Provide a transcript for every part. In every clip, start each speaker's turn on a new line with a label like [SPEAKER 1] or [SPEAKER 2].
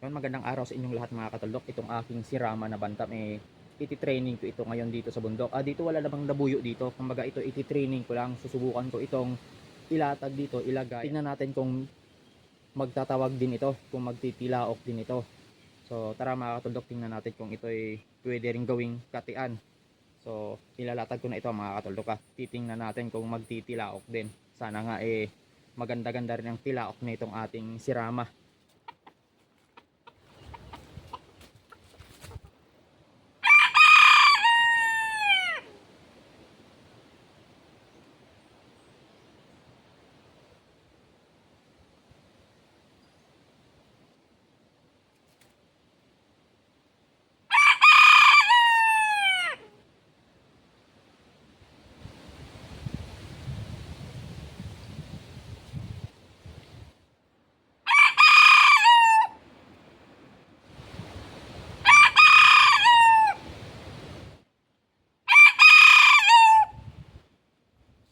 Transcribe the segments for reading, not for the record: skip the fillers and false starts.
[SPEAKER 1] Yun, magandang araw sa inyong lahat mga katuldok. Itong aking si Rama na bantam iti-training ko ito ngayon dito sa bundok. Dito wala namang labuyo dito. Kumbaga ito iti-training ko lang. Susubukan ko itong ilatag dito, ilagay. Tingnan natin kung magtatawag din ito, kung magtitilaok din ito. So tara mga katuldok, tingnan natin kung ito ay pwede ring gawing katian. So ilalatag ko na ito mga katuldok. Titingnan natin kung magtitilaok din. Sana nga maganda-ganda rin ang tilaok na itong ating si Rama.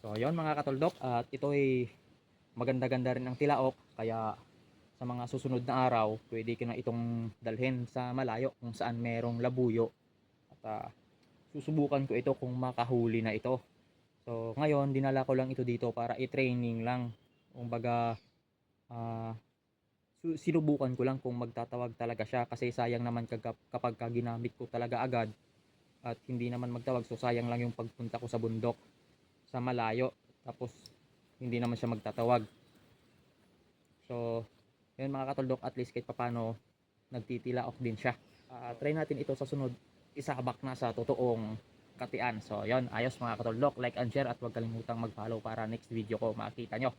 [SPEAKER 1] So yon mga katuldok, at ito ay maganda-ganda rin ang tilaok, kaya sa mga susunod na araw pwede ko na itong dalhin sa malayo kung saan merong labuyo at susubukan ko ito kung makahuli na ito. So ngayon dinala ko lang ito dito para i-training lang, kumbaga sinubukan ko lang kung magtatawag talaga siya, kasi sayang naman kapag ginamit ko talaga agad at hindi naman magtawag. So sayang lang yung pagpunta ko sa bundok sa malayo tapos hindi naman siya magtatawag. So yun mga katuldok, at least kahit papano nagtitilaok din siya. Try natin ito sa sunod, isabak na sa totoong katian. So yun, ayos mga katuldok, like and share at huwag kalimutang mag follow para next video ko makita nyo.